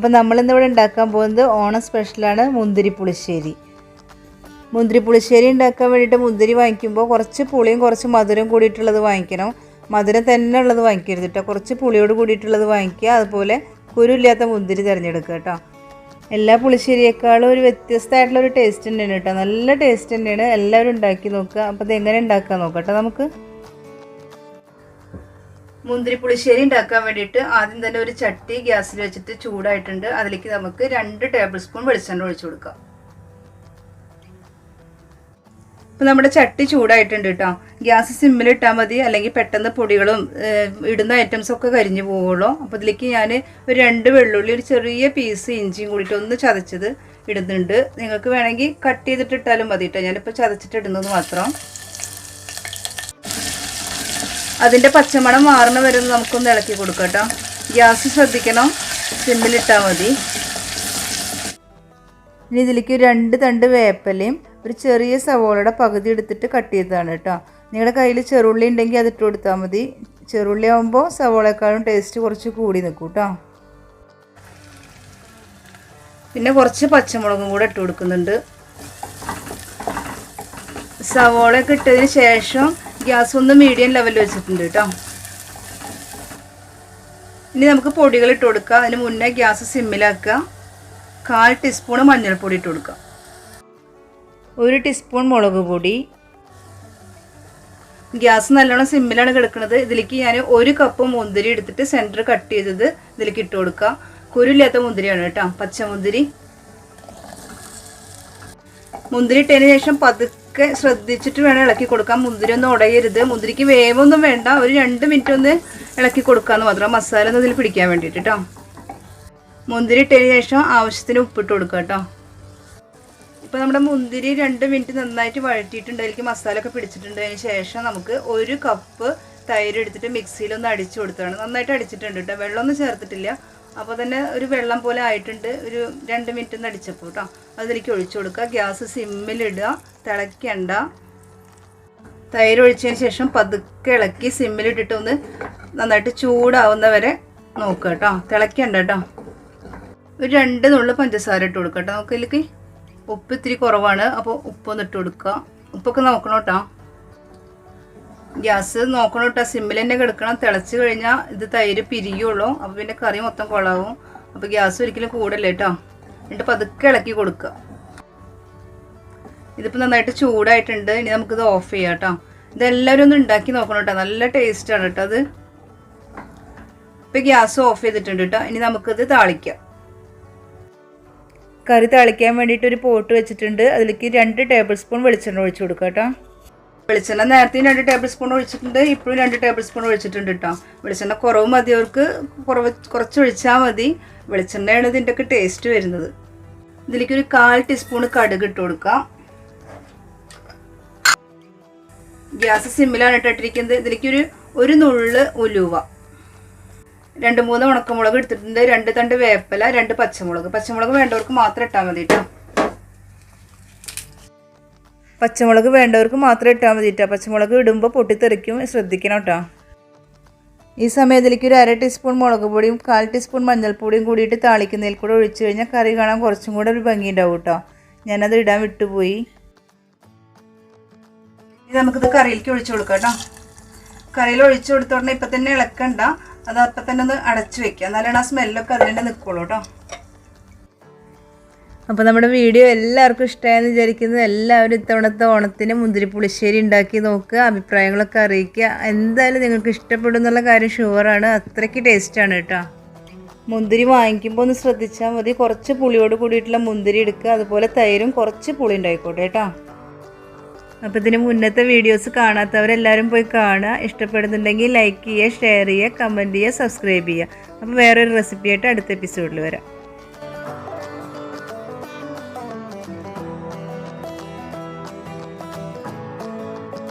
അപ്പോൾ നമ്മളിന്നിവിടെ ഉണ്ടാക്കാൻ പോകുന്നത് ഓണം സ്പെഷ്യലാണ് മുന്തിരി പുളിശ്ശേരി. മുന്തിരി പുളിശ്ശേരി ഉണ്ടാക്കാൻ വേണ്ടിയിട്ട് മുന്തിരി വാങ്ങിക്കുമ്പോൾ കുറച്ച് പുളിയും കുറച്ച് മധുരം കൂടിയിട്ടുള്ളത് വാങ്ങിക്കണം. മധുരം തന്നെ ഉള്ളത് വാങ്ങിക്കരുത് കേട്ടോ, കുറച്ച് പുളിയോട് കൂടിയിട്ടുള്ളത് വാങ്ങിക്കുക. അതുപോലെ കുരുമില്ലാത്ത മുന്തിരി തിരഞ്ഞെടുക്കുക കേട്ടോ. എല്ലാ പുളിശ്ശേരിയേക്കാളും ഒരു വ്യത്യസ്തമായിട്ടുള്ളൊരു ടേസ്റ്റ് തന്നെയാണ് കേട്ടോ, നല്ല ടേസ്റ്റ് തന്നെയാണ്. എല്ലാവരും ഉണ്ടാക്കി നോക്കുക. അപ്പോൾ ഇത് എങ്ങനെ ഉണ്ടാക്കാൻ നോക്കാം കേട്ടോ നമുക്ക്. മുന്തിരി പുളിശ്ശേരി ഉണ്ടാക്കാൻ വേണ്ടിയിട്ട് ആദ്യം തന്നെ ഒരു ചട്ടി ഗ്യാസിൽ വെച്ചിട്ട് ചൂടായിട്ടുണ്ട്. അതിലേക്ക് നമുക്ക് 2 ടേബിൾ സ്പൂൺ വെളിച്ചെണ്ണ ഒഴിച്ചു കൊടുക്കാം. ഇപ്പം നമ്മുടെ ചട്ടി ചൂടായിട്ടുണ്ട് കേട്ടോ. ഗ്യാസ് സിമ്മിലിട്ടാൽ മതി, അല്ലെങ്കിൽ പെട്ടെന്ന് പൊടികളും ഇടുന്ന ഐറ്റംസൊക്കെ കരിഞ്ഞു പോവുള്ളൂ. അപ്പോൾ ഇതിലേക്ക് ഞാൻ ഒരു 2 വെള്ളുള്ളി, ഒരു ചെറിയ പീസ് ഇഞ്ചിയും കൂടിയിട്ട് ഒന്ന് ചതച്ചത് ഇടുന്നുണ്ട്. നിങ്ങൾക്ക് വേണമെങ്കിൽ കട്ട് ചെയ്തിട്ട് ഇട്ടാലും മതി കേട്ടോ, ഞാനിപ്പോൾ ചതച്ചിട്ട് ഇടുന്നത് മാത്രം. അതിൻ്റെ പച്ചമണം മാറണ വരെ നമുക്കൊന്ന് ഇളക്കി കൊടുക്കാം കേട്ടോ. ഗ്യാസ് ശ്രദ്ധിക്കണം, സിമ്മിലിട്ടാൽ മതി. ഇനി ഇതിലേക്ക് 2 തണ്ട് വേപ്പിലയും ഒരു ചെറിയ സവോളയുടെ പകുതി എടുത്തിട്ട് കട്ട് ചെയ്തതാണ് കേട്ടോ. നിങ്ങളുടെ കയ്യിൽ ചെറുള്ളി ഉണ്ടെങ്കിൽ അതിട്ട് കൊടുത്താൽ മതി. ചെറുള്ളി ആകുമ്പോൾ സവോളയെക്കാളും ടേസ്റ്റ് കുറച്ച് കൂടി നിൽക്കും കേട്ടോ. പിന്നെ കുറച്ച് പച്ചമുളകും കൂടെ ഇട്ട് കൊടുക്കുന്നുണ്ട്. സവോളയൊക്കെ ഇട്ടതിന് ശേഷം ഗ്യാസ് ഒന്ന് മീഡിയം ലെവലിൽ വെച്ചിട്ടുണ്ട് കേട്ടോ. ഇനി നമുക്ക് പൊടികൾ ഇട്ട് കൊടുക്കാം. അതിന് മുന്നേ ഗ്യാസ് സിമ്മിലാക്കുക. 1/4 ടീസ്പൂൺ മഞ്ഞൾപ്പൊടി ഇട്ട് കൊടുക്കുക. 1 ടീസ്പൂൺ മുളക് പൊടി. ഗ്യാസ് നല്ലോണം സിമ്മിലാണ് കിടക്കുന്നത്. ഇതിലേക്ക് ഞാൻ 1 കപ്പ് മുന്തിരി എടുത്തിട്ട് സെൻറ്റർ കട്ട് ചെയ്തത് ഇതിലേക്ക് ഇട്ട് കൊടുക്കുക. കുരുമില്ലാത്ത മുന്തിരിയാണ് കേട്ടോ, പച്ചമുന്തിരി. മുന്തിരി ഇട്ടതിന് ശേഷം പതുക്കെ ശ്രദ്ധിച്ചിട്ട് വേണം ഇളക്കി കൊടുക്കാം. മുന്തിരി ഒന്നും ഉടയരുത്. മുന്തിരിക്ക് വേവൊന്നും വേണ്ട, ഒരു 2 മിനിറ്റ് ഒന്ന് ഇളക്കി കൊടുക്കാമെന്ന് മാത്രം, മസാല ഒന്ന് ഇതിൽ പിടിക്കാൻ വേണ്ടിയിട്ട് കേട്ടോ. മുന്തിരി ഇട്ടതിന് ശേഷം ആവശ്യത്തിന് ഉപ്പിട്ട് കൊടുക്കുക കേട്ടോ. ഇപ്പോൾ നമ്മുടെ മുന്തിരി 2 മിനിറ്റ് നന്നായിട്ട് വഴറ്റിയിട്ടുണ്ട്. അതിലേക്ക് മസാല ഒക്കെ പിടിച്ചിട്ടുണ്ട്. അതിന് ശേഷം നമുക്ക് 1 കപ്പ് തൈര് എടുത്തിട്ട് മിക്സിയിലൊന്ന് അടിച്ചു കൊടുത്തതാണ്. നന്നായിട്ട് അടിച്ചിട്ടുണ്ട് കേട്ടോ, വെള്ളമൊന്നും ചേർത്തിട്ടില്ല. അപ്പോൾ തന്നെ ഒരു വെള്ളം പോലെ ആയിട്ടുണ്ട്. ഒരു 2 മിനിറ്റ് ഒന്ന് അടിച്ചപ്പോൾ കേട്ടോ. അതിലേക്ക് ഒഴിച്ചു കൊടുക്കുക. ഗ്യാസ് സിമ്മിലിടുക, തിളയ്ക്കണ്ട. തൈര് ഒഴിച്ചതിന് ശേഷം പതുക്കെ ഇളക്കി സിമ്മിലിട്ടിട്ട് ഒന്ന് നന്നായിട്ട് ചൂടാവുന്ന വരെ നോക്കുക കേട്ടോ, തിളയ്ക്കണ്ട കേട്ടോ. ഒരു 2 നുള്ളു പഞ്ചസാര ഇട്ട് കൊടുക്കുക കേട്ടോ. നമുക്ക് ഇതിലേക്ക് ഉപ്പ് ഇത്തിരി കുറവാണ്, അപ്പോൾ ഉപ്പൊന്ന് ഇട്ട് കൊടുക്കുക. ഉപ്പൊക്കെ നോക്കണം കേട്ടോ. ഗ്യാസ് നോക്കണം കേട്ടോ, സിമ്മിൽ തന്നെ കിടക്കണം. തിളച്ച് കഴിഞ്ഞാൽ ഇത് തൈര് പിരിയുള്ളൂ, അപ്പോൾ പിന്നെ കറി മൊത്തം കൊളാവും. അപ്പോൾ ഗ്യാസ് ഒരിക്കലും കൂടല്ലേ കേട്ടോ. എന്നിട്ട് പതുക്കെ ഇളക്കി കൊടുക്കുക. ഇതിപ്പോൾ നന്നായിട്ട് ചൂടായിട്ടുണ്ട്. ഇനി നമുക്കിത് ഓഫ് ചെയ്യാം കേട്ടോ. ഇതെല്ലാവരും ഒന്ന് ഉണ്ടാക്കി നോക്കണം കേട്ടോ, നല്ല ടേസ്റ്റാണ് കേട്ടോ അത്. ഇപ്പോൾ ഗ്യാസ് ഓഫ് ചെയ്തിട്ടുണ്ട് കേട്ടോ. ഇനി നമുക്കിത് താളിക്കാം. കറി താളിക്കാൻ വേണ്ടിയിട്ട് ഒരു പോട്ട് വെച്ചിട്ടുണ്ട്. അതിലേക്ക് 2 ടേബിൾ സ്പൂൺ വെളിച്ചെണ്ണ ഒഴിച്ചു കൊടുക്കുക കേട്ടോ. വെളിച്ചെണ്ണ നേരത്തെയും 2 ടേബിൾ സ്പൂൺ ഒഴിച്ചിട്ടുണ്ട്, ഇപ്പോഴും 2 ടേബിൾ സ്പൂൺ ഒഴിച്ചിട്ടുണ്ട് കേട്ടോ. വെളിച്ചെണ്ണ കുറവ് മതിയവർക്ക് കുറച്ച് ഒഴിച്ചാൽ മതി. വെളിച്ചെണ്ണയാണ് ഇതിൻ്റെയൊക്കെ ടേസ്റ്റ് വരുന്നത്. ഇതിലേക്ക് ഒരു 1/4 ടീസ്പൂൺ കടുക് ഇട്ട് കൊടുക്കാം. ഗ്യാസ് സിമ്മിലാണ് ഇട്ടിരിക്കുന്നത്. ഇതിലേക്ക് ഒരു നുള്ള് ഉലുവ, 2-3 ഉണക്കമുളക് എടുത്തിട്ടുണ്ട്, 2 തണ്ട് വേപ്പില, 2 പച്ചമുളക്. പച്ചമുളക് വേണ്ടവർക്ക് മാത്രം ഇട്ടാൽ മതി കേട്ടോ. പച്ചമുളക് വേണ്ടവർക്ക് മാത്രം ഇട്ടാൽ മതി കേട്ടോ. പച്ചമുളക് ഇടുമ്പോൾ പൊട്ടിത്തെറിക്കും, ശ്രദ്ധിക്കണം കേട്ടോ. ഈ സമയത്തിലേക്ക് ഒരു 1/2 ടീസ്പൂൺ മുളക് പൊടിയും 1/4 ടീസ്പൂൺ മഞ്ഞൾപ്പൊടിയും കൂടിയിട്ട് താളിക്കുന്നതിൽ കൂടെ ഒഴിച്ചു കഴിഞ്ഞാൽ കറി കാണാൻ കുറച്ചും കൂടെ ഒരു ഭംഗി ഉണ്ടാവും കേട്ടോ. ഞാനത് ഇടാൻ വിട്ടുപോയി. ഇത് നമുക്കിത് കറിയിലേക്ക് ഒഴിച്ചു കൊടുക്കാം കേട്ടോ. കറിയിൽ ഒഴിച്ചു കൊടുത്തോടനെ ഇപ്പം തന്നെ ഇളക്കണ്ട, അത് അപ്പം തന്നെ ഒന്ന് അടച്ചു വെക്കുക, എന്നാലാണ് ആ സ്മെല്ലൊക്കെ അതിൽ തന്നെ നിൽക്കുള്ളൂ കേട്ടോ. അപ്പോൾ നമ്മുടെ വീഡിയോ എല്ലാവർക്കും ഇഷ്ടമായെന്ന് വിചാരിക്കുന്നത്. എല്ലാവരും ഇത്തവണത്തെ ഓണത്തിന് മുന്തിരി പുളിശ്ശേരി ഉണ്ടാക്കി നോക്കുക, അഭിപ്രായങ്ങളൊക്കെ അറിയിക്കുക. എന്തായാലും നിങ്ങൾക്ക് ഇഷ്ടപ്പെടും എന്നുള്ള കാര്യം ഷുവറാണ്. അത്രയ്ക്ക് ടേസ്റ്റാണ് കേട്ടോ. മുന്തിരി വാങ്ങിക്കുമ്പോൾ ഒന്ന് ശ്രദ്ധിച്ചാൽ മതി. കുറച്ച് പുളിയോട് കൂടിയിട്ടുള്ള മുന്തിരി എടുക്കുക. അതുപോലെ തൈരും കുറച്ച് പുളി ഉണ്ടായിക്കോട്ടെ കേട്ടോ. അപ്പോൾ ഇതിന് മുന്നത്തെ വീഡിയോസ് കാണാത്തവരെല്ലാവരും പോയി കാണുക. ഇഷ്ടപ്പെടുന്നുണ്ടെങ്കിൽ ലൈക്ക് ചെയ്യുക, ഷെയർ ചെയ്യുക, കമൻറ്റ് ചെയ്യുക, സബ്സ്ക്രൈബ് ചെയ്യുക. അപ്പോൾ വേറൊരു റെസിപ്പിയായിട്ട് അടുത്ത എപ്പിസോഡിൽ വരാം.